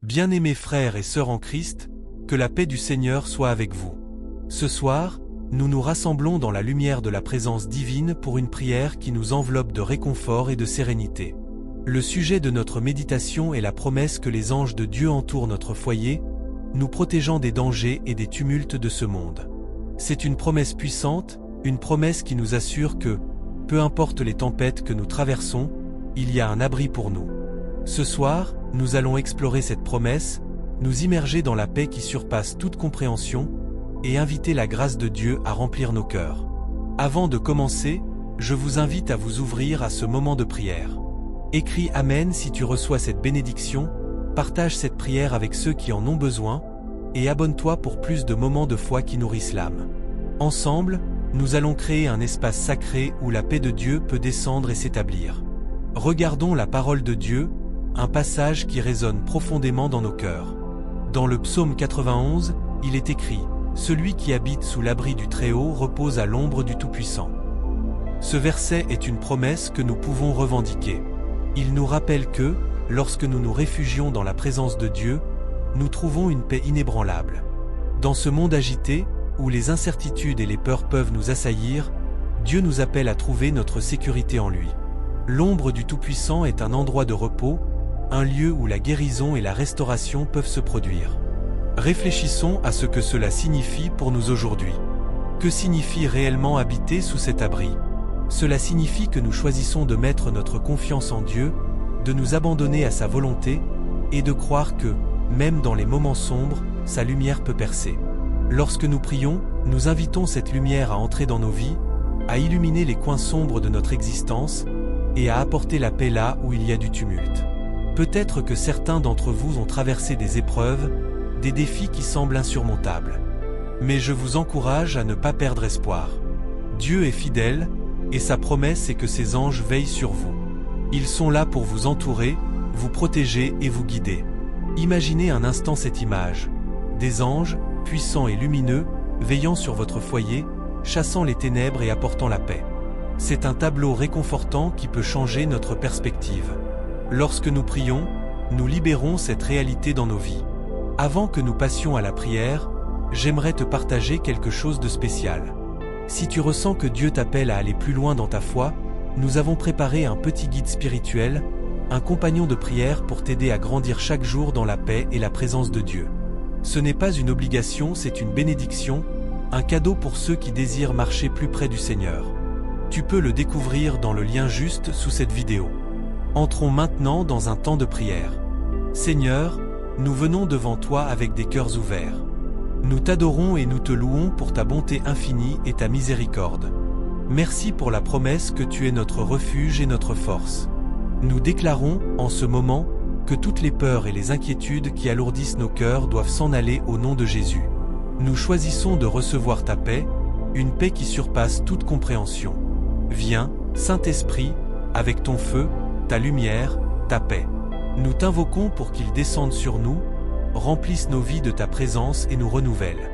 Bien-aimés frères et sœurs en Christ, que la paix du Seigneur soit avec vous. Ce soir, nous nous rassemblons dans la lumière de la présence divine pour une prière qui nous enveloppe de réconfort et de sérénité. Le sujet de notre méditation est la promesse que les anges de Dieu entourent notre foyer, nous protégeant des dangers et des tumultes de ce monde. C'est une promesse puissante, une promesse qui nous assure que, peu importe les tempêtes que nous traversons, il y a un abri pour nous. Ce soir, nous allons explorer cette promesse, nous immerger dans la paix qui surpasse toute compréhension, et inviter la grâce de Dieu à remplir nos cœurs. Avant de commencer, je vous invite à vous ouvrir à ce moment de prière. Écris Amen si tu reçois cette bénédiction, partage cette prière avec ceux qui en ont besoin, et abonne-toi pour plus de moments de foi qui nourrissent l'âme. Ensemble, nous allons créer un espace sacré où la paix de Dieu peut descendre et s'établir. Regardons la parole de Dieu, un passage qui résonne profondément dans nos cœurs. Dans le psaume 91, il est écrit « Celui qui habite sous l'abri du Très-Haut repose à l'ombre du Tout-Puissant ». Ce verset est une promesse que nous pouvons revendiquer. Il nous rappelle que, lorsque nous nous réfugions dans la présence de Dieu, nous trouvons une paix inébranlable. Dans ce monde agité, où les incertitudes et les peurs peuvent nous assaillir, Dieu nous appelle à trouver notre sécurité en lui. L'ombre du Tout-Puissant est un endroit de repos, un lieu où la guérison et la restauration peuvent se produire. Réfléchissons à ce que cela signifie pour nous aujourd'hui. Que signifie réellement habiter sous cet abri? Cela signifie que nous choisissons de mettre notre confiance en Dieu, de nous abandonner à sa volonté, et de croire que, même dans les moments sombres, sa lumière peut percer. Lorsque nous prions, nous invitons cette lumière à entrer dans nos vies, à illuminer les coins sombres de notre existence, et à apporter la paix là où il y a du tumulte. Peut-être que certains d'entre vous ont traversé des épreuves, des défis qui semblent insurmontables. Mais je vous encourage à ne pas perdre espoir. Dieu est fidèle, et sa promesse est que ses anges veillent sur vous. Ils sont là pour vous entourer, vous protéger et vous guider. Imaginez un instant cette image. Des anges, puissants et lumineux, veillant sur votre foyer, chassant les ténèbres et apportant la paix. C'est un tableau réconfortant qui peut changer notre perspective. Lorsque nous prions, nous libérons cette réalité dans nos vies. Avant que nous passions à la prière, j'aimerais te partager quelque chose de spécial. Si tu ressens que Dieu t'appelle à aller plus loin dans ta foi, nous avons préparé un petit guide spirituel, un compagnon de prière pour t'aider à grandir chaque jour dans la paix et la présence de Dieu. Ce n'est pas une obligation, c'est une bénédiction, un cadeau pour ceux qui désirent marcher plus près du Seigneur. Tu peux le découvrir dans le lien juste sous cette vidéo. Entrons maintenant dans un temps de prière. Seigneur, nous venons devant toi avec des cœurs ouverts. Nous t'adorons et nous te louons pour ta bonté infinie et ta miséricorde. Merci pour la promesse que tu es notre refuge et notre force. Nous déclarons, en ce moment, que toutes les peurs et les inquiétudes qui alourdissent nos cœurs doivent s'en aller au nom de Jésus. Nous choisissons de recevoir ta paix, une paix qui surpasse toute compréhension. Viens, Saint-Esprit, avec ton feu, ta lumière, ta paix. Nous t'invoquons pour qu'il descende sur nous, remplisse nos vies de ta présence et nous renouvelle.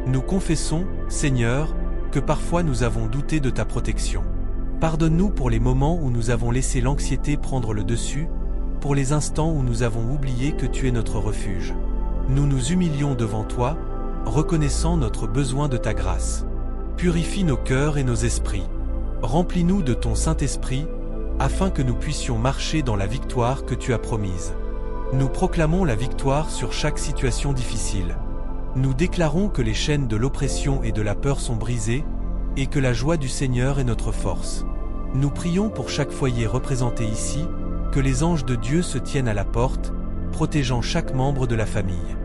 Nous confessons, Seigneur, que parfois nous avons douté de ta protection. Pardonne-nous pour les moments où nous avons laissé l'anxiété prendre le dessus, pour les instants où nous avons oublié que tu es notre refuge. Nous nous humilions devant toi, reconnaissant notre besoin de ta grâce. Purifie nos cœurs et nos esprits. Remplis-nous de ton Saint-Esprit, afin que nous puissions marcher dans la victoire que tu as promise. Nous proclamons la victoire sur chaque situation difficile. Nous déclarons que les chaînes de l'oppression et de la peur sont brisées, et que la joie du Seigneur est notre force. Nous prions pour chaque foyer représenté ici, que les anges de Dieu se tiennent à la porte, protégeant chaque membre de la famille.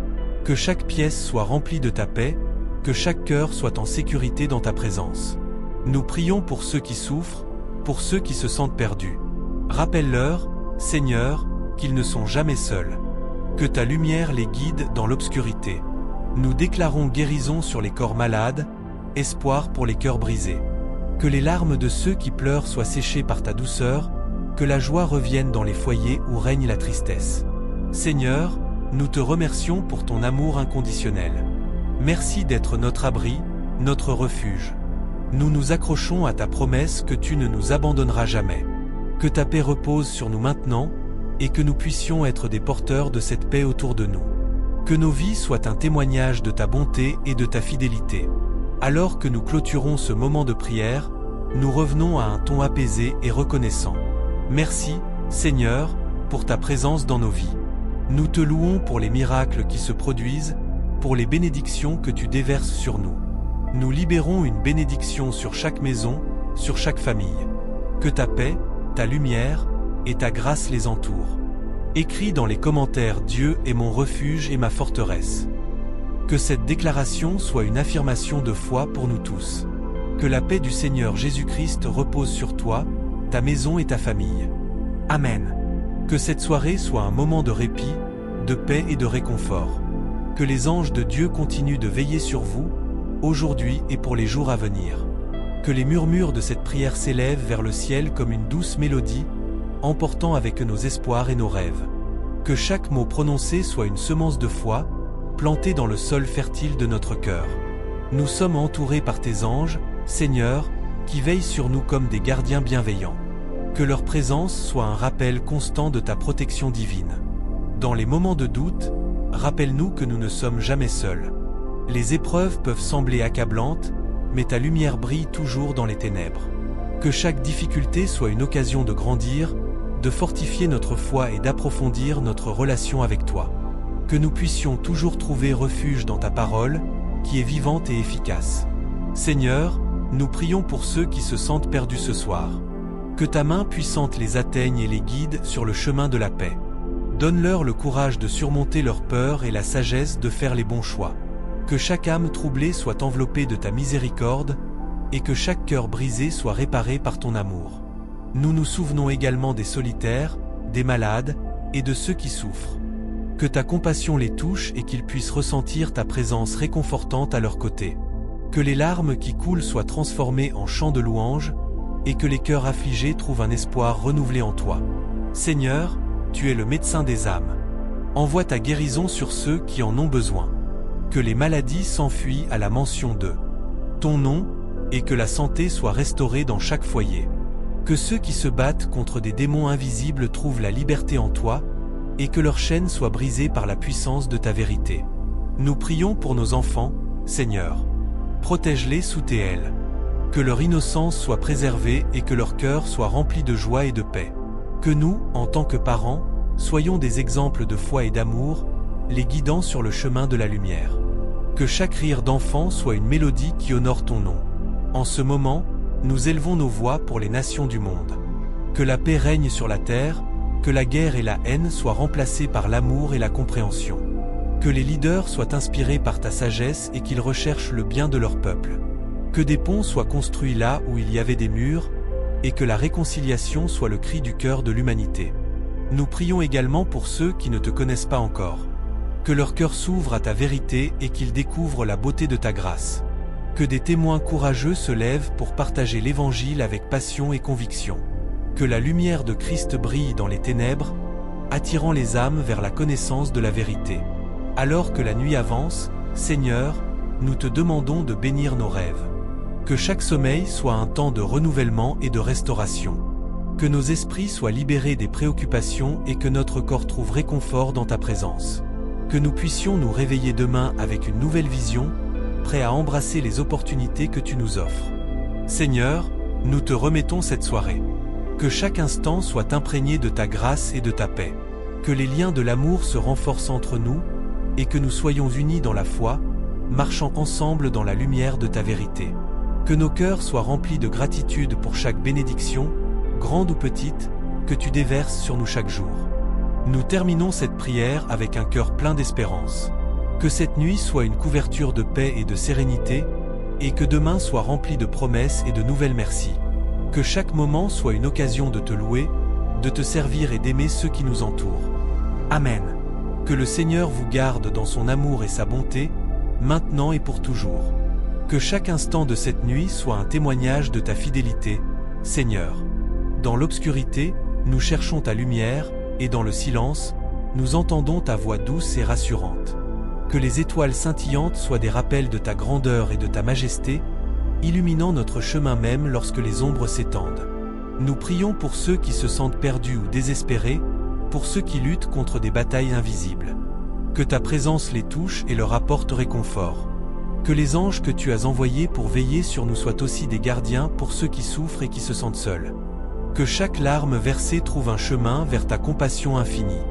Que chaque pièce soit remplie de ta paix, que chaque cœur soit en sécurité dans ta présence. Nous prions pour ceux qui souffrent, pour ceux qui se sentent perdus. Rappelle-leur, Seigneur, qu'ils ne sont jamais seuls. Que ta lumière les guide dans l'obscurité. Nous déclarons guérison sur les corps malades, espoir pour les cœurs brisés. Que les larmes de ceux qui pleurent soient séchées par ta douceur, que la joie revienne dans les foyers où règne la tristesse. Seigneur, nous te remercions pour ton amour inconditionnel. Merci d'être notre abri, notre refuge. Nous nous accrochons à ta promesse que tu ne nous abandonneras jamais. Que ta paix repose sur nous maintenant, et que nous puissions être des porteurs de cette paix autour de nous. Que nos vies soient un témoignage de ta bonté et de ta fidélité. Alors que nous clôturons ce moment de prière, nous revenons à un ton apaisé et reconnaissant. Merci, Seigneur, pour ta présence dans nos vies. Nous te louons pour les miracles qui se produisent, pour les bénédictions que tu déverses sur nous. Nous libérons une bénédiction sur chaque maison, sur chaque famille. Que ta paix, ta lumière et ta grâce les entourent. Écris dans les commentaires « Dieu est mon refuge et ma forteresse ». Que cette déclaration soit une affirmation de foi pour nous tous. Que la paix du Seigneur Jésus-Christ repose sur toi, ta maison et ta famille. Amen. Que cette soirée soit un moment de répit, de paix et de réconfort. Que les anges de Dieu continuent de veiller sur vous, aujourd'hui et pour les jours à venir. Que les murmures de cette prière s'élèvent vers le ciel comme une douce mélodie, emportant avec eux nos espoirs et nos rêves. Que chaque mot prononcé soit une semence de foi, plantée dans le sol fertile de notre cœur. Nous sommes entourés par tes anges, Seigneur, qui veillent sur nous comme des gardiens bienveillants. Que leur présence soit un rappel constant de ta protection divine. Dans les moments de doute, rappelle-nous que nous ne sommes jamais seuls. Les épreuves peuvent sembler accablantes, mais ta lumière brille toujours dans les ténèbres. Que chaque difficulté soit une occasion de grandir, de fortifier notre foi et d'approfondir notre relation avec toi. Que nous puissions toujours trouver refuge dans ta parole, qui est vivante et efficace. Seigneur, nous prions pour ceux qui se sentent perdus ce soir. Que ta main puissante les atteigne et les guide sur le chemin de la paix. Donne-leur le courage de surmonter leur peur et la sagesse de faire les bons choix. Que chaque âme troublée soit enveloppée de ta miséricorde, et que chaque cœur brisé soit réparé par ton amour. Nous nous souvenons également des solitaires, des malades, et de ceux qui souffrent. Que ta compassion les touche et qu'ils puissent ressentir ta présence réconfortante à leur côté. Que les larmes qui coulent soient transformées en chants de louange, et que les cœurs affligés trouvent un espoir renouvelé en toi. Seigneur, tu es le médecin des âmes. Envoie ta guérison sur ceux qui en ont besoin. Que les maladies s'enfuient à la mention de ton nom, et que la santé soit restaurée dans chaque foyer. Que ceux qui se battent contre des démons invisibles trouvent la liberté en toi, et que leurs chaînes soient brisées par la puissance de ta vérité. Nous prions pour nos enfants, Seigneur. Protège-les sous tes ailes. Que leur innocence soit préservée et que leur cœur soit rempli de joie et de paix. Que nous, en tant que parents, soyons des exemples de foi et d'amour, les guidant sur le chemin de la lumière. Que chaque rire d'enfant soit une mélodie qui honore ton nom. En ce moment, nous élevons nos voix pour les nations du monde. Que la paix règne sur la terre, que la guerre et la haine soient remplacées par l'amour et la compréhension. Que les leaders soient inspirés par ta sagesse et qu'ils recherchent le bien de leur peuple. Que des ponts soient construits là où il y avait des murs, et que la réconciliation soit le cri du cœur de l'humanité. Nous prions également pour ceux qui ne te connaissent pas encore. Que leur cœur s'ouvre à ta vérité et qu'ils découvrent la beauté de ta grâce. Que des témoins courageux se lèvent pour partager l'Évangile avec passion et conviction. Que la lumière de Christ brille dans les ténèbres, attirant les âmes vers la connaissance de la vérité. Alors que la nuit avance, Seigneur, nous te demandons de bénir nos rêves. Que chaque sommeil soit un temps de renouvellement et de restauration. Que nos esprits soient libérés des préoccupations et que notre corps trouve réconfort dans ta présence. Que nous puissions nous réveiller demain avec une nouvelle vision, prêts à embrasser les opportunités que tu nous offres. Seigneur, nous te remettons cette soirée. Que chaque instant soit imprégné de ta grâce et de ta paix. Que les liens de l'amour se renforcent entre nous, et que nous soyons unis dans la foi, marchant ensemble dans la lumière de ta vérité. Que nos cœurs soient remplis de gratitude pour chaque bénédiction, grande ou petite, que tu déverses sur nous chaque jour. Nous terminons cette prière avec un cœur plein d'espérance. Que cette nuit soit une couverture de paix et de sérénité, et que demain soit rempli de promesses et de nouvelles merci. Que chaque moment soit une occasion de te louer, de te servir et d'aimer ceux qui nous entourent. Amen. Que le Seigneur vous garde dans son amour et sa bonté, maintenant et pour toujours. Que chaque instant de cette nuit soit un témoignage de ta fidélité, Seigneur. Dans l'obscurité, nous cherchons ta lumière, et dans le silence, nous entendons ta voix douce et rassurante. Que les étoiles scintillantes soient des rappels de ta grandeur et de ta majesté, illuminant notre chemin même lorsque les ombres s'étendent. Nous prions pour ceux qui se sentent perdus ou désespérés, pour ceux qui luttent contre des batailles invisibles. Que ta présence les touche et leur apporte réconfort. Que les anges que tu as envoyés pour veiller sur nous soient aussi des gardiens pour ceux qui souffrent et qui se sentent seuls. Que chaque larme versée trouve un chemin vers ta compassion infinie.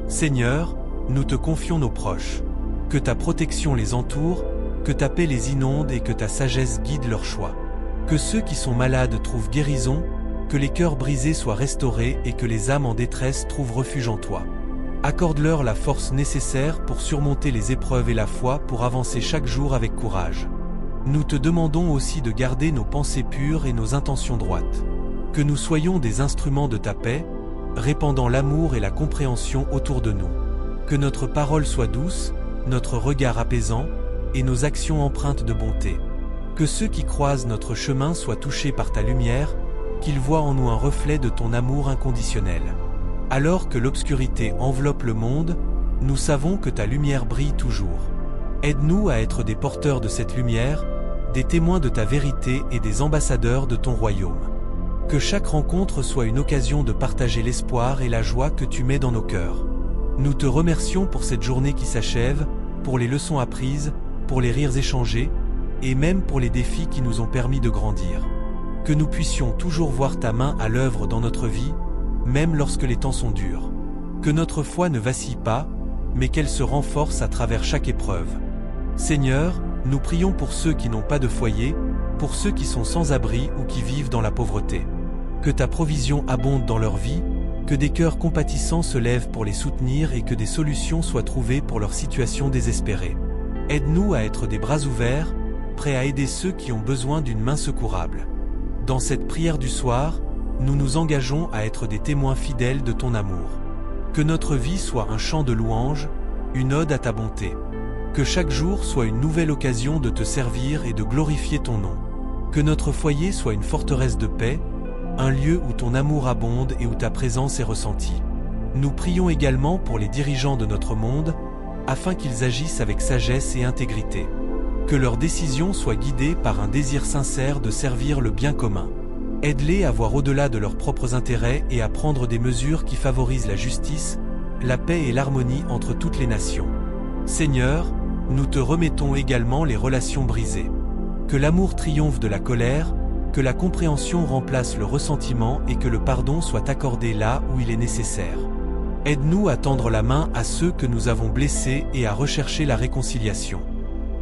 Seigneur, nous te confions nos proches. Que ta protection les entoure, que ta paix les inonde et que ta sagesse guide leurs choix. Que ceux qui sont malades trouvent guérison, que les cœurs brisés soient restaurés et que les âmes en détresse trouvent refuge en toi. Accorde-leur la force nécessaire pour surmonter les épreuves et la foi pour avancer chaque jour avec courage. Nous te demandons aussi de garder nos pensées pures et nos intentions droites. Que nous soyons des instruments de ta paix, répandant l'amour et la compréhension autour de nous. Que notre parole soit douce, notre regard apaisant, et nos actions empreintes de bonté. Que ceux qui croisent notre chemin soient touchés par ta lumière, qu'ils voient en nous un reflet de ton amour inconditionnel. Alors que l'obscurité enveloppe le monde, nous savons que ta lumière brille toujours. Aide-nous à être des porteurs de cette lumière, des témoins de ta vérité et des ambassadeurs de ton royaume. Que chaque rencontre soit une occasion de partager l'espoir et la joie que tu mets dans nos cœurs. Nous te remercions pour cette journée qui s'achève, pour les leçons apprises, pour les rires échangés, et même pour les défis qui nous ont permis de grandir. Que nous puissions toujours voir ta main à l'œuvre dans notre vie, même lorsque les temps sont durs. Que notre foi ne vacille pas, mais qu'elle se renforce à travers chaque épreuve. Seigneur, nous prions pour ceux qui n'ont pas de foyer, pour ceux qui sont sans abri ou qui vivent dans la pauvreté. Que ta provision abonde dans leur vie, que des cœurs compatissants se lèvent pour les soutenir et que des solutions soient trouvées pour leur situation désespérée. Aide-nous à être des bras ouverts, prêts à aider ceux qui ont besoin d'une main secourable. Dans cette prière du soir, nous nous engageons à être des témoins fidèles de ton amour. Que notre vie soit un chant de louange, une ode à ta bonté. Que chaque jour soit une nouvelle occasion de te servir et de glorifier ton nom. Que notre foyer soit une forteresse de paix, un lieu où ton amour abonde et où ta présence est ressentie. Nous prions également pour les dirigeants de notre monde, afin qu'ils agissent avec sagesse et intégrité. Que leurs décisions soient guidées par un désir sincère de servir le bien commun. Aide-les à voir au-delà de leurs propres intérêts et à prendre des mesures qui favorisent la justice, la paix et l'harmonie entre toutes les nations. Seigneur, nous te remettons également les relations brisées. Que l'amour triomphe de la colère, que la compréhension remplace le ressentiment et que le pardon soit accordé là où il est nécessaire. Aide-nous à tendre la main à ceux que nous avons blessés et à rechercher la réconciliation.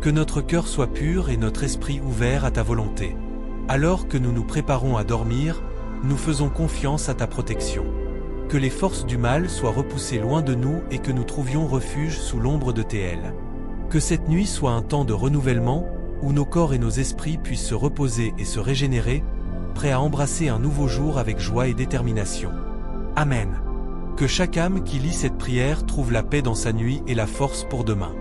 Que notre cœur soit pur et notre esprit ouvert à ta volonté. Alors que nous nous préparons à dormir, nous faisons confiance à ta protection. Que les forces du mal soient repoussées loin de nous et que nous trouvions refuge sous l'ombre de tes ailes. Que cette nuit soit un temps de renouvellement, où nos corps et nos esprits puissent se reposer et se régénérer, prêts à embrasser un nouveau jour avec joie et détermination. Amen. Que chaque âme qui lit cette prière trouve la paix dans sa nuit et la force pour demain.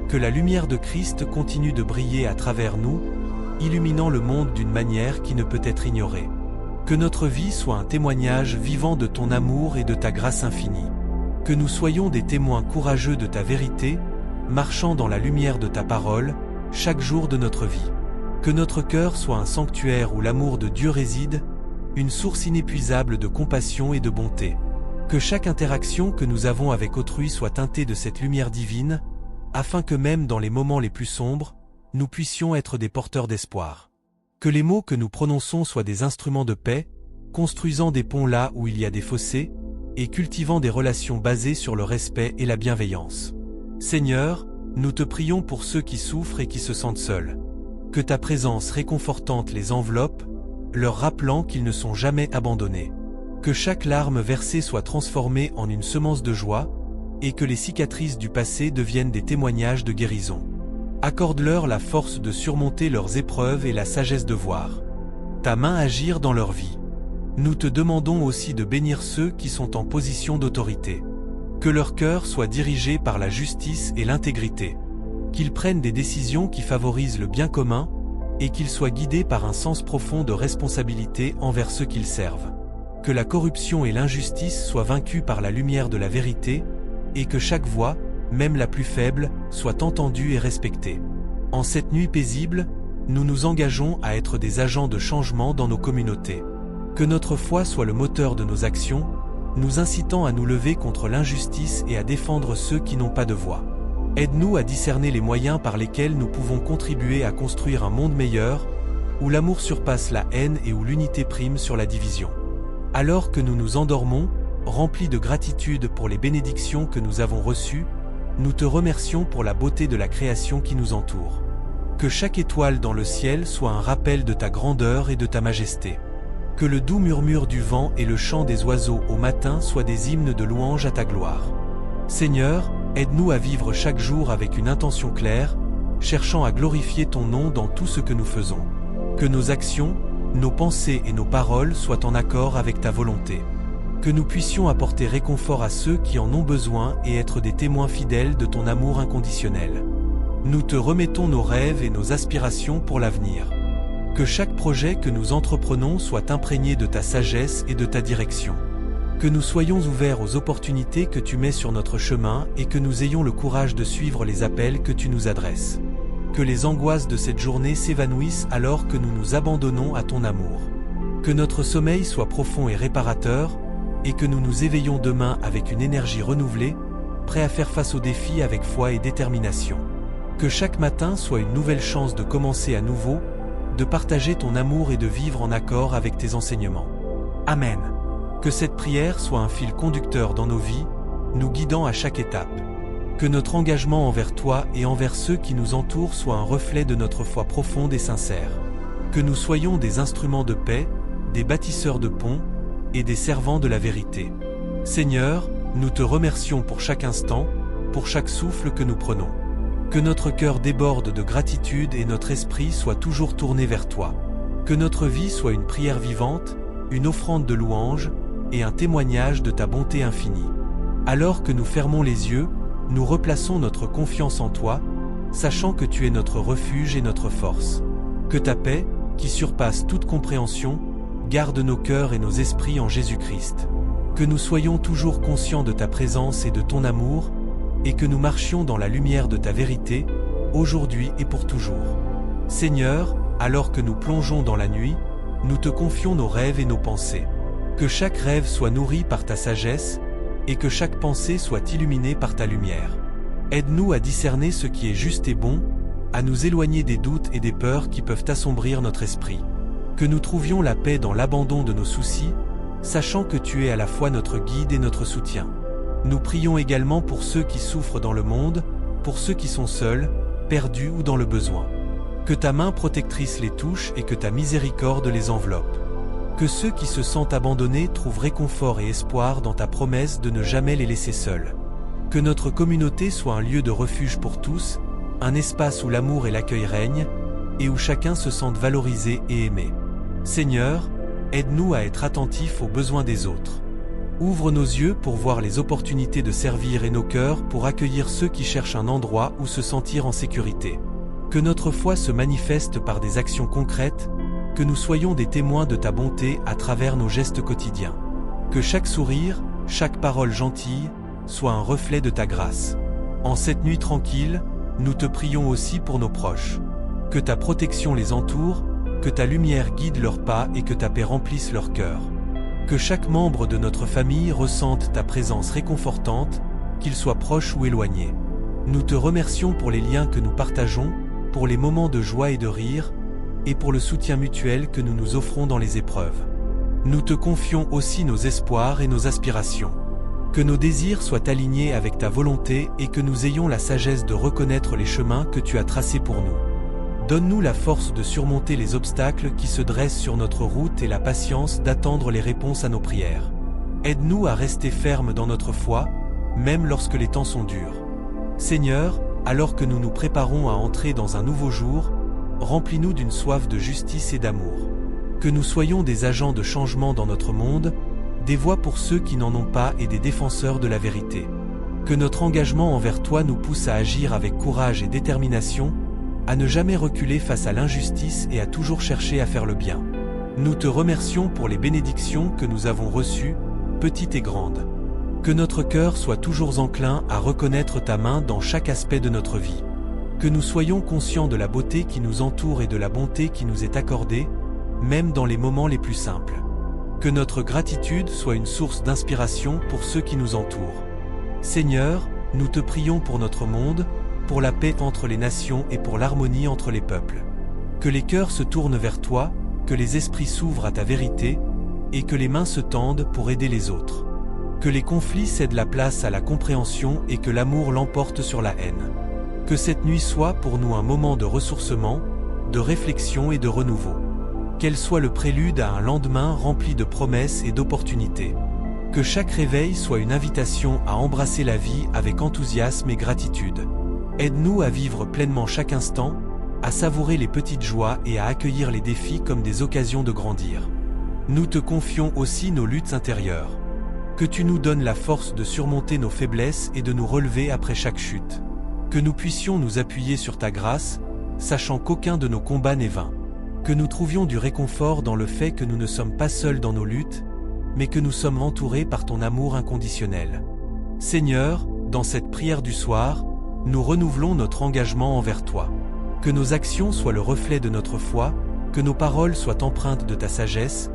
Que la lumière de Christ continue de briller à travers nous, illuminant le monde d'une manière qui ne peut être ignorée. Que notre vie soit un témoignage vivant de ton amour et de ta grâce infinie. Que nous soyons des témoins courageux de ta vérité, marchant dans la lumière de ta parole, chaque jour de notre vie. Que notre cœur soit un sanctuaire où l'amour de Dieu réside, une source inépuisable de compassion et de bonté. Que chaque interaction que nous avons avec autrui soit teintée de cette lumière divine, afin que même dans les moments les plus sombres, nous puissions être des porteurs d'espoir. Que les mots que nous prononçons soient des instruments de paix, construisant des ponts là où il y a des fossés, et cultivant des relations basées sur le respect et la bienveillance. Seigneur, nous te prions pour ceux qui souffrent et qui se sentent seuls. Que ta présence réconfortante les enveloppe, leur rappelant qu'ils ne sont jamais abandonnés. Que chaque larme versée soit transformée en une semence de joie, et que les cicatrices du passé deviennent des témoignages de guérison. Accorde-leur la force de surmonter leurs épreuves et la sagesse de voir ta main agir dans leur vie. Nous te demandons aussi de bénir ceux qui sont en position d'autorité. Que leur cœur soit dirigé par la justice et l'intégrité. Qu'ils prennent des décisions qui favorisent le bien commun, et qu'ils soient guidés par un sens profond de responsabilité envers ceux qu'ils servent. Que la corruption et l'injustice soient vaincues par la lumière de la vérité, et que chaque voix, même la plus faible, soit entendue et respectée. En cette nuit paisible, nous nous engageons à être des agents de changement dans nos communautés. Que notre foi soit le moteur de nos actions, nous incitant à nous lever contre l'injustice et à défendre ceux qui n'ont pas de voix. Aide-nous à discerner les moyens par lesquels nous pouvons contribuer à construire un monde meilleur, où l'amour surpasse la haine et où l'unité prime sur la division. Alors que nous nous endormons, remplis de gratitude pour les bénédictions que nous avons reçues, nous te remercions pour la beauté de la création qui nous entoure. Que chaque étoile dans le ciel soit un rappel de ta grandeur et de ta majesté. Que le doux murmure du vent et le chant des oiseaux au matin soient des hymnes de louange à ta gloire. Seigneur, aide-nous à vivre chaque jour avec une intention claire, cherchant à glorifier ton nom dans tout ce que nous faisons. Que nos actions, nos pensées et nos paroles soient en accord avec ta volonté. Que nous puissions apporter réconfort à ceux qui en ont besoin et être des témoins fidèles de ton amour inconditionnel. Nous te remettons nos rêves et nos aspirations pour l'avenir. Que chaque projet que nous entreprenons soit imprégné de ta sagesse et de ta direction. Que nous soyons ouverts aux opportunités que tu mets sur notre chemin et que nous ayons le courage de suivre les appels que tu nous adresses. Que les angoisses de cette journée s'évanouissent alors que nous nous abandonnons à ton amour. Que notre sommeil soit profond et réparateur, et que nous nous éveillons demain avec une énergie renouvelée, prêts à faire face aux défis avec foi et détermination. Que chaque matin soit une nouvelle chance de commencer à nouveau, de partager ton amour et de vivre en accord avec tes enseignements. Amen. Que cette prière soit un fil conducteur dans nos vies, nous guidant à chaque étape. Que notre engagement envers toi et envers ceux qui nous entourent soit un reflet de notre foi profonde et sincère. Que nous soyons des instruments de paix, des bâtisseurs de ponts, et des servants de la vérité. Seigneur, nous te remercions pour chaque instant, pour chaque souffle que nous prenons. Que notre cœur déborde de gratitude et notre esprit soit toujours tourné vers toi. Que notre vie soit une prière vivante, une offrande de louange, et un témoignage de ta bonté infinie. Alors que nous fermons les yeux, nous replaçons notre confiance en toi, sachant que tu es notre refuge et notre force. Que ta paix, qui surpasse toute compréhension, garde nos cœurs et nos esprits en Jésus-Christ. Que nous soyons toujours conscients de ta présence et de ton amour, et que nous marchions dans la lumière de ta vérité, aujourd'hui et pour toujours. Seigneur, alors que nous plongeons dans la nuit, nous te confions nos rêves et nos pensées. Que chaque rêve soit nourri par ta sagesse, et que chaque pensée soit illuminée par ta lumière. Aide-nous à discerner ce qui est juste et bon, à nous éloigner des doutes et des peurs qui peuvent assombrir notre esprit. Que nous trouvions la paix dans l'abandon de nos soucis, sachant que tu es à la fois notre guide et notre soutien. Nous prions également pour ceux qui souffrent dans le monde, pour ceux qui sont seuls, perdus ou dans le besoin. Que ta main protectrice les touche et que ta miséricorde les enveloppe. Que ceux qui se sentent abandonnés trouvent réconfort et espoir dans ta promesse de ne jamais les laisser seuls. Que notre communauté soit un lieu de refuge pour tous, un espace où l'amour et l'accueil règnent, et où chacun se sente valorisé et aimé. Seigneur, aide-nous à être attentifs aux besoins des autres. Ouvre nos yeux pour voir les opportunités de servir et nos cœurs pour accueillir ceux qui cherchent un endroit où se sentir en sécurité. Que notre foi se manifeste par des actions concrètes, que nous soyons des témoins de ta bonté à travers nos gestes quotidiens. Que chaque sourire, chaque parole gentille, soit un reflet de ta grâce. En cette nuit tranquille, nous te prions aussi pour nos proches. Que ta protection les entoure, que ta lumière guide leurs pas et que ta paix remplisse leur cœur. Que chaque membre de notre famille ressente ta présence réconfortante, qu'il soit proche ou éloigné. Nous te remercions pour les liens que nous partageons, pour les moments de joie et de rire, et pour le soutien mutuel que nous nous offrons dans les épreuves. Nous te confions aussi nos espoirs et nos aspirations. Que nos désirs soient alignés avec ta volonté et que nous ayons la sagesse de reconnaître les chemins que tu as tracés pour nous. Donne-nous la force de surmonter les obstacles qui se dressent sur notre route et la patience d'attendre les réponses à nos prières. Aide-nous à rester fermes dans notre foi, même lorsque les temps sont durs. Seigneur, alors que nous nous préparons à entrer dans un nouveau jour, remplis-nous d'une soif de justice et d'amour. Que nous soyons des agents de changement dans notre monde, des voix pour ceux qui n'en ont pas et des défenseurs de la vérité. Que notre engagement envers toi nous pousse à agir avec courage et détermination, à ne jamais reculer face à l'injustice et à toujours chercher à faire le bien. Nous te remercions pour les bénédictions que nous avons reçues, petites et grandes. Que notre cœur soit toujours enclin à reconnaître ta main dans chaque aspect de notre vie. Que nous soyons conscients de la beauté qui nous entoure et de la bonté qui nous est accordée, même dans les moments les plus simples. Que notre gratitude soit une source d'inspiration pour ceux qui nous entourent. Seigneur, nous te prions pour notre monde, pour la paix entre les nations et pour l'harmonie entre les peuples. Que les cœurs se tournent vers toi, que les esprits s'ouvrent à ta vérité, et que les mains se tendent pour aider les autres. Que les conflits cèdent la place à la compréhension et que l'amour l'emporte sur la haine. Que cette nuit soit pour nous un moment de ressourcement, de réflexion et de renouveau. Qu'elle soit le prélude à un lendemain rempli de promesses et d'opportunités. Que chaque réveil soit une invitation à embrasser la vie avec enthousiasme et gratitude. Aide-nous à vivre pleinement chaque instant, à savourer les petites joies et à accueillir les défis comme des occasions de grandir. Nous te confions aussi nos luttes intérieures. Que tu nous donnes la force de surmonter nos faiblesses et de nous relever après chaque chute. Que nous puissions nous appuyer sur ta grâce, sachant qu'aucun de nos combats n'est vain. Que nous trouvions du réconfort dans le fait que nous ne sommes pas seuls dans nos luttes, mais que nous sommes entourés par ton amour inconditionnel. Seigneur, dans cette prière du soir, nous renouvelons notre engagement envers toi. Que nos actions soient le reflet de notre foi, que nos paroles soient empreintes de ta sagesse,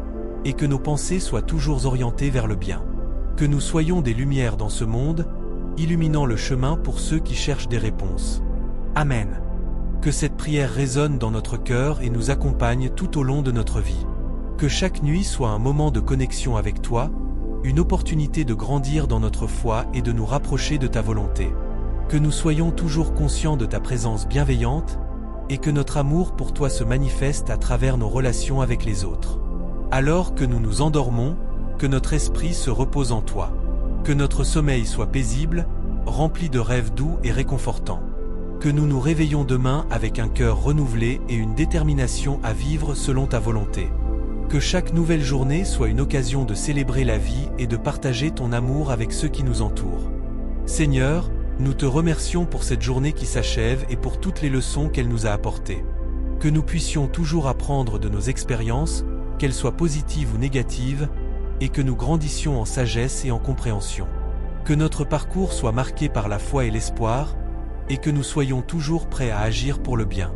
et que nos pensées soient toujours orientées vers le bien. Que nous soyons des lumières dans ce monde, illuminant le chemin pour ceux qui cherchent des réponses. Amen. Que cette prière résonne dans notre cœur et nous accompagne tout au long de notre vie. Que chaque nuit soit un moment de connexion avec toi, une opportunité de grandir dans notre foi et de nous rapprocher de ta volonté. Que nous soyons toujours conscients de ta présence bienveillante, et que notre amour pour toi se manifeste à travers nos relations avec les autres. Alors que nous nous endormons, que notre esprit se repose en toi. Que notre sommeil soit paisible, rempli de rêves doux et réconfortants. Que nous nous réveillons demain avec un cœur renouvelé et une détermination à vivre selon ta volonté. Que chaque nouvelle journée soit une occasion de célébrer la vie et de partager ton amour avec ceux qui nous entourent. Seigneur, nous te remercions pour cette journée qui s'achève et pour toutes les leçons qu'elle nous a apportées. Que nous puissions toujours apprendre de nos expériences, qu'elles soient positives ou négatives, et que nous grandissions en sagesse et en compréhension. Que notre parcours soit marqué par la foi et l'espoir, et que nous soyons toujours prêts à agir pour le bien.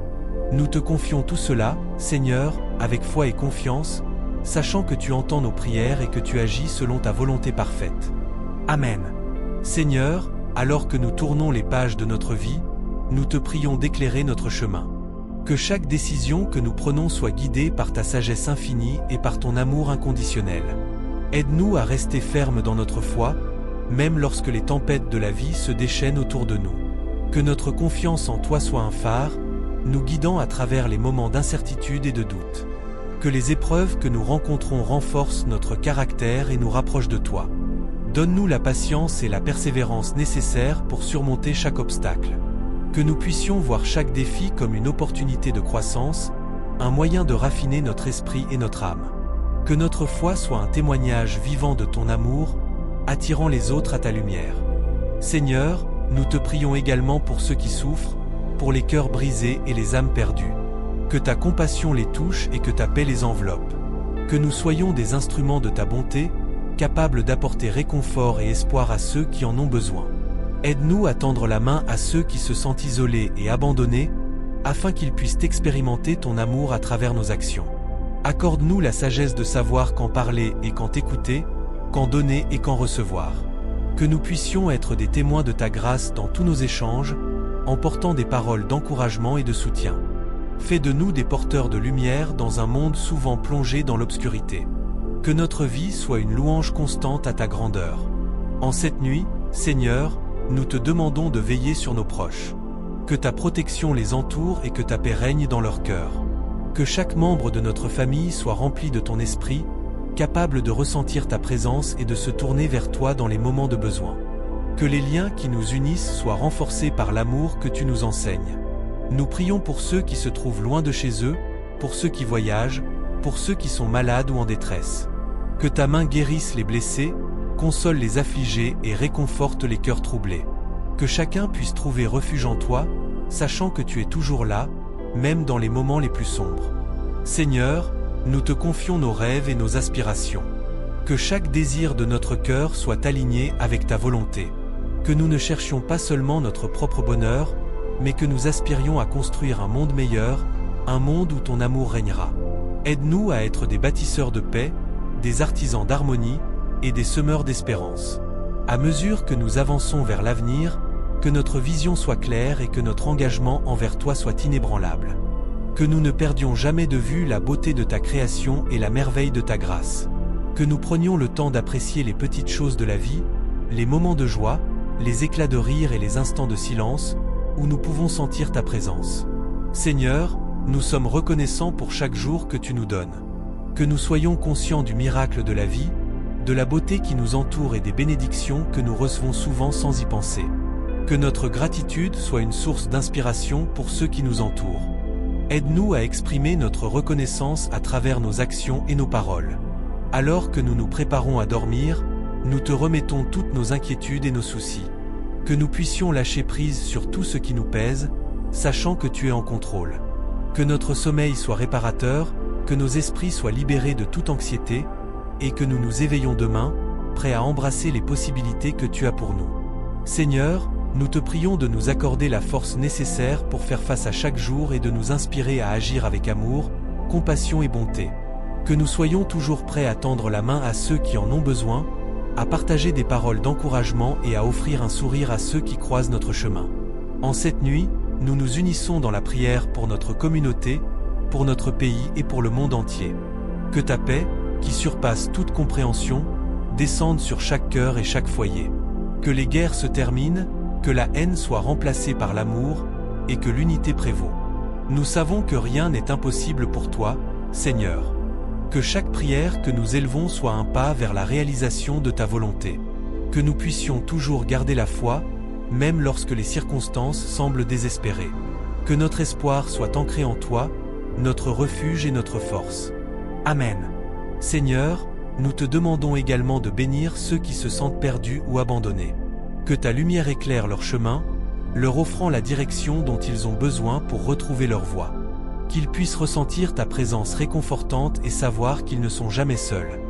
Nous te confions tout cela, Seigneur, avec foi et confiance, sachant que tu entends nos prières et que tu agis selon ta volonté parfaite. Amen. Seigneur, alors que nous tournons les pages de notre vie, nous te prions d'éclairer notre chemin. Que chaque décision que nous prenons soit guidée par ta sagesse infinie et par ton amour inconditionnel. Aide-nous à rester fermes dans notre foi, même lorsque les tempêtes de la vie se déchaînent autour de nous. Que notre confiance en toi soit un phare, nous guidant à travers les moments d'incertitude et de doute. Que les épreuves que nous rencontrons renforcent notre caractère et nous rapprochent de toi. Donne-nous la patience et la persévérance nécessaires pour surmonter chaque obstacle. Que nous puissions voir chaque défi comme une opportunité de croissance, un moyen de raffiner notre esprit et notre âme. Que notre foi soit un témoignage vivant de ton amour, attirant les autres à ta lumière. Seigneur, nous te prions également pour ceux qui souffrent, pour les cœurs brisés et les âmes perdues. Que ta compassion les touche et que ta paix les enveloppe. Que nous soyons des instruments de ta bonté, capables d'apporter réconfort et espoir à ceux qui en ont besoin. Aide-nous à tendre la main à ceux qui se sentent isolés et abandonnés, afin qu'ils puissent expérimenter ton amour à travers nos actions. Accorde-nous la sagesse de savoir quand parler et quand écouter, quand donner et quand recevoir. Que nous puissions être des témoins de ta grâce dans tous nos échanges, en portant des paroles d'encouragement et de soutien. Fais de nous des porteurs de lumière dans un monde souvent plongé dans l'obscurité. Que notre vie soit une louange constante à ta grandeur. En cette nuit, Seigneur, nous te demandons de veiller sur nos proches. Que ta protection les entoure et que ta paix règne dans leur cœur. Que chaque membre de notre famille soit rempli de ton esprit, capable de ressentir ta présence et de se tourner vers toi dans les moments de besoin. Que les liens qui nous unissent soient renforcés par l'amour que tu nous enseignes. Nous prions pour ceux qui se trouvent loin de chez eux, pour ceux qui voyagent, pour ceux qui sont malades ou en détresse. Que ta main guérisse les blessés, console les affligés et réconforte les cœurs troublés. Que chacun puisse trouver refuge en toi, sachant que tu es toujours là, même dans les moments les plus sombres. Seigneur, nous te confions nos rêves et nos aspirations. Que chaque désir de notre cœur soit aligné avec ta volonté. Que nous ne cherchions pas seulement notre propre bonheur, mais que nous aspirions à construire un monde meilleur, un monde où ton amour régnera. Aide-nous à être des bâtisseurs de paix, des artisans d'harmonie et des semeurs d'espérance. À mesure que nous avançons vers l'avenir, que notre vision soit claire et que notre engagement envers toi soit inébranlable. Que nous ne perdions jamais de vue la beauté de ta création et la merveille de ta grâce. Que nous prenions le temps d'apprécier les petites choses de la vie, les moments de joie, les éclats de rire et les instants de silence, où nous pouvons sentir ta présence. Seigneur, nous sommes reconnaissants pour chaque jour que tu nous donnes. Que nous soyons conscients du miracle de la vie, de la beauté qui nous entoure et des bénédictions que nous recevons souvent sans y penser. Que notre gratitude soit une source d'inspiration pour ceux qui nous entourent. Aide-nous à exprimer notre reconnaissance à travers nos actions et nos paroles. Alors que nous nous préparons à dormir, nous te remettons toutes nos inquiétudes et nos soucis. Que nous puissions lâcher prise sur tout ce qui nous pèse, sachant que tu es en contrôle. Que notre sommeil soit réparateur, que nos esprits soient libérés de toute anxiété, et que nous nous éveillons demain, prêts à embrasser les possibilités que tu as pour nous. Seigneur, nous te prions de nous accorder la force nécessaire pour faire face à chaque jour et de nous inspirer à agir avec amour, compassion et bonté. Que nous soyons toujours prêts à tendre la main à ceux qui en ont besoin, à partager des paroles d'encouragement et à offrir un sourire à ceux qui croisent notre chemin. En cette nuit, nous nous unissons dans la prière pour notre communauté, pour notre pays et pour le monde entier. Que ta paix, qui surpasse toute compréhension, descende sur chaque cœur et chaque foyer. Que les guerres se terminent, que la haine soit remplacée par l'amour, et que l'unité prévaut. Nous savons que rien n'est impossible pour toi, Seigneur. Que chaque prière que nous élevons soit un pas vers la réalisation de ta volonté. Que nous puissions toujours garder la foi, même lorsque les circonstances semblent désespérées. Que notre espoir soit ancré en toi, notre refuge et notre force. Amen. Seigneur, nous te demandons également de bénir ceux qui se sentent perdus ou abandonnés. Que ta lumière éclaire leur chemin, leur offrant la direction dont ils ont besoin pour retrouver leur voie. Qu'ils puissent ressentir ta présence réconfortante et savoir qu'ils ne sont jamais seuls.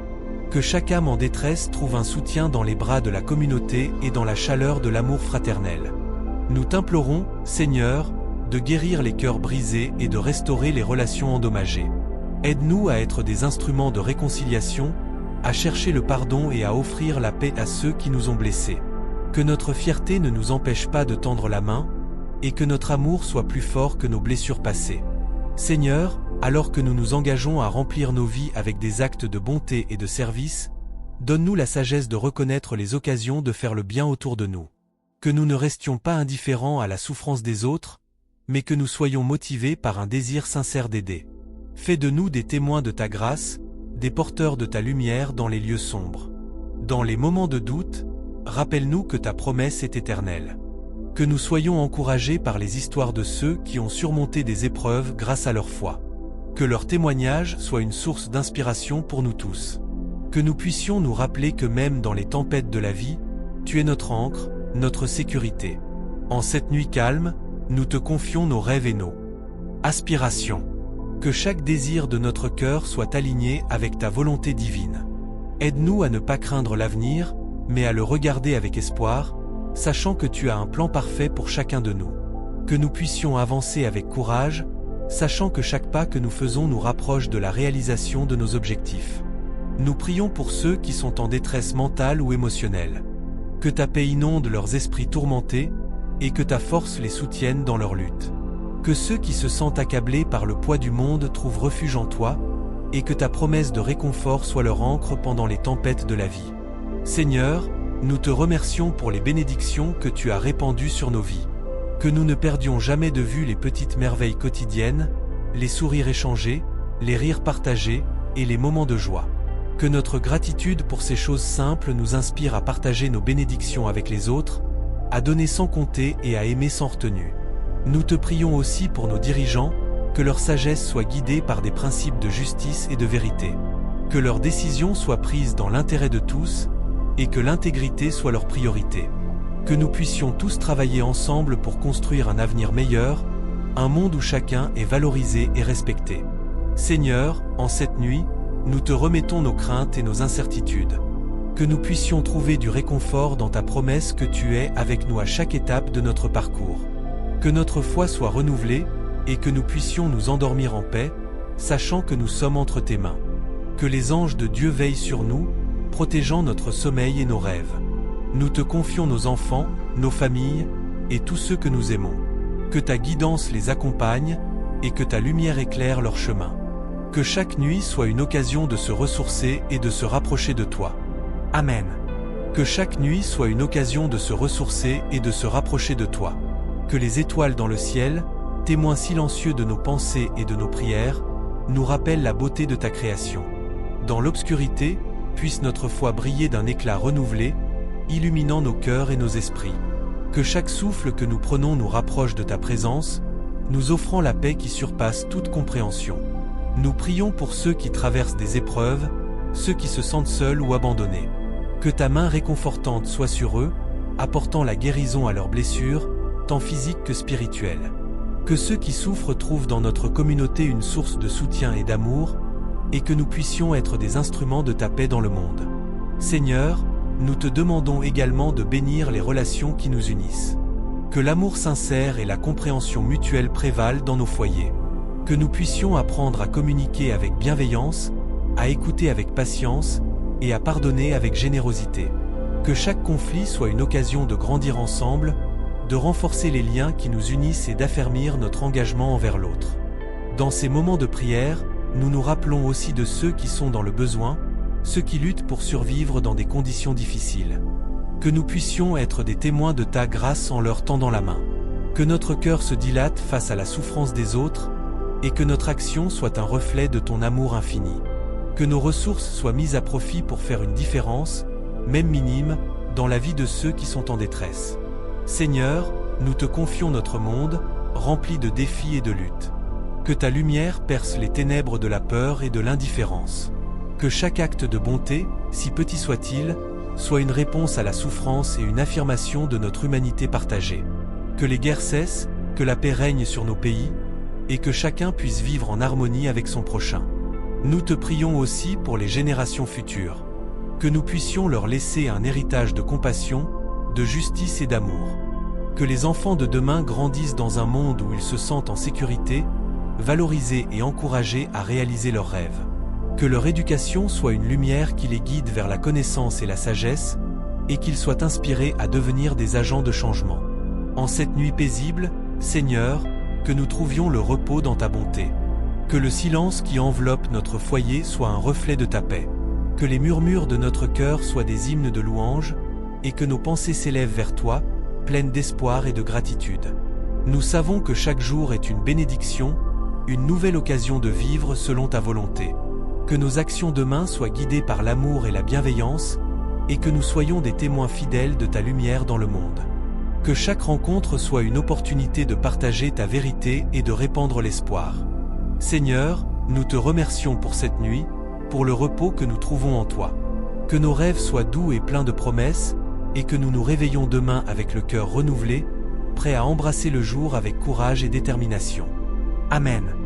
Que chaque âme en détresse trouve un soutien dans les bras de la communauté et dans la chaleur de l'amour fraternel. Nous t'implorons, Seigneur, de guérir les cœurs brisés et de restaurer les relations endommagées. Aide-nous à être des instruments de réconciliation, à chercher le pardon et à offrir la paix à ceux qui nous ont blessés. Que notre fierté ne nous empêche pas de tendre la main, et que notre amour soit plus fort que nos blessures passées. Seigneur, alors que nous nous engageons à remplir nos vies avec des actes de bonté et de service, donne-nous la sagesse de reconnaître les occasions de faire le bien autour de nous. Que nous ne restions pas indifférents à la souffrance des autres, mais que nous soyons motivés par un désir sincère d'aider. Fais de nous des témoins de ta grâce, des porteurs de ta lumière dans les lieux sombres. Dans les moments de doute, rappelle-nous que ta promesse est éternelle. Que nous soyons encouragés par les histoires de ceux qui ont surmonté des épreuves grâce à leur foi. Que leur témoignage soit une source d'inspiration pour nous tous. Que nous puissions nous rappeler que même dans les tempêtes de la vie, tu es notre ancre, notre sécurité. En cette nuit calme, nous te confions nos rêves et nos aspirations. Que chaque désir de notre cœur soit aligné avec ta volonté divine. Aide-nous à ne pas craindre l'avenir, mais à le regarder avec espoir, sachant que tu as un plan parfait pour chacun de nous. Que nous puissions avancer avec courage, sachant que chaque pas que nous faisons nous rapproche de la réalisation de nos objectifs. Nous prions pour ceux qui sont en détresse mentale ou émotionnelle. Que ta paix inonde leurs esprits tourmentés, et que ta force les soutienne dans leur lutte. Que ceux qui se sentent accablés par le poids du monde trouvent refuge en toi, et que ta promesse de réconfort soit leur ancre pendant les tempêtes de la vie. Seigneur, nous te remercions pour les bénédictions que tu as répandues sur nos vies. Que nous ne perdions jamais de vue les petites merveilles quotidiennes, les sourires échangés, les rires partagés et les moments de joie. Que notre gratitude pour ces choses simples nous inspire à partager nos bénédictions avec les autres, à donner sans compter et à aimer sans retenue. Nous te prions aussi pour nos dirigeants, que leur sagesse soit guidée par des principes de justice et de vérité. Que leurs décisions soient prises dans l'intérêt de tous, et que l'intégrité soit leur priorité. Que nous puissions tous travailler ensemble pour construire un avenir meilleur, un monde où chacun est valorisé et respecté. Seigneur, en cette nuit, nous te remettons nos craintes et nos incertitudes. Que nous puissions trouver du réconfort dans ta promesse que tu es avec nous à chaque étape de notre parcours. Que notre foi soit renouvelée, et que nous puissions nous endormir en paix, sachant que nous sommes entre tes mains. Que les anges de Dieu veillent sur nous, protégeant notre sommeil et nos rêves. Nous te confions nos enfants, nos familles, et tous ceux que nous aimons. Que ta guidance les accompagne, et que ta lumière éclaire leur chemin. Que chaque nuit soit une occasion de se ressourcer et de se rapprocher de toi. Amen. Que chaque nuit soit une occasion de se ressourcer et de se rapprocher de toi. Que les étoiles dans le ciel, témoins silencieux de nos pensées et de nos prières, nous rappellent la beauté de ta création. Dans l'obscurité, puisse notre foi briller d'un éclat renouvelé, illuminant nos cœurs et nos esprits. Que chaque souffle que nous prenons nous rapproche de ta présence, nous offrant la paix qui surpasse toute compréhension. Nous prions pour ceux qui traversent des épreuves, ceux qui se sentent seuls ou abandonnés. Que ta main réconfortante soit sur eux, apportant la guérison à leurs blessures, tant physiques que spirituelles. Que ceux qui souffrent trouvent dans notre communauté une source de soutien et d'amour, et que nous puissions être des instruments de ta paix dans le monde. Seigneur, nous te demandons également de bénir les relations qui nous unissent. Que l'amour sincère et la compréhension mutuelle prévalent dans nos foyers. Que nous puissions apprendre à communiquer avec bienveillance, à écouter avec patience et à pardonner avec générosité. Que chaque conflit soit une occasion de grandir ensemble, de renforcer les liens qui nous unissent et d'affermir notre engagement envers l'autre. Dans ces moments de prière, nous nous rappelons aussi de ceux qui sont dans le besoin, ceux qui luttent pour survivre dans des conditions difficiles. Que nous puissions être des témoins de ta grâce en leur tendant la main. Que notre cœur se dilate face à la souffrance des autres, et que notre action soit un reflet de ton amour infini. Que nos ressources soient mises à profit pour faire une différence, même minime, dans la vie de ceux qui sont en détresse. Seigneur, nous te confions notre monde, rempli de défis et de luttes. Que ta lumière perce les ténèbres de la peur et de l'indifférence. Que chaque acte de bonté, si petit soit-il, soit une réponse à la souffrance et une affirmation de notre humanité partagée. Que les guerres cessent, que la paix règne sur nos pays, et que chacun puisse vivre en harmonie avec son prochain. Nous te prions aussi pour les générations futures. Que nous puissions leur laisser un héritage de compassion, de justice et d'amour. Que les enfants de demain grandissent dans un monde où ils se sentent en sécurité, valorisés et encouragés à réaliser leurs rêves. Que leur éducation soit une lumière qui les guide vers la connaissance et la sagesse, et qu'ils soient inspirés à devenir des agents de changement. En cette nuit paisible, Seigneur, que nous trouvions le repos dans ta bonté. Que le silence qui enveloppe notre foyer soit un reflet de ta paix. Que les murmures de notre cœur soient des hymnes de louange, et que nos pensées s'élèvent vers toi, pleines d'espoir et de gratitude. Nous savons que chaque jour est une bénédiction, une nouvelle occasion de vivre selon ta volonté. Que nos actions demain soient guidées par l'amour et la bienveillance, et que nous soyons des témoins fidèles de ta lumière dans le monde. Que chaque rencontre soit une opportunité de partager ta vérité et de répandre l'espoir. Seigneur, nous te remercions pour cette nuit, pour le repos que nous trouvons en toi. Que nos rêves soient doux et pleins de promesses, et que nous nous réveillons demain avec le cœur renouvelé, prêts à embrasser le jour avec courage et détermination. Amen.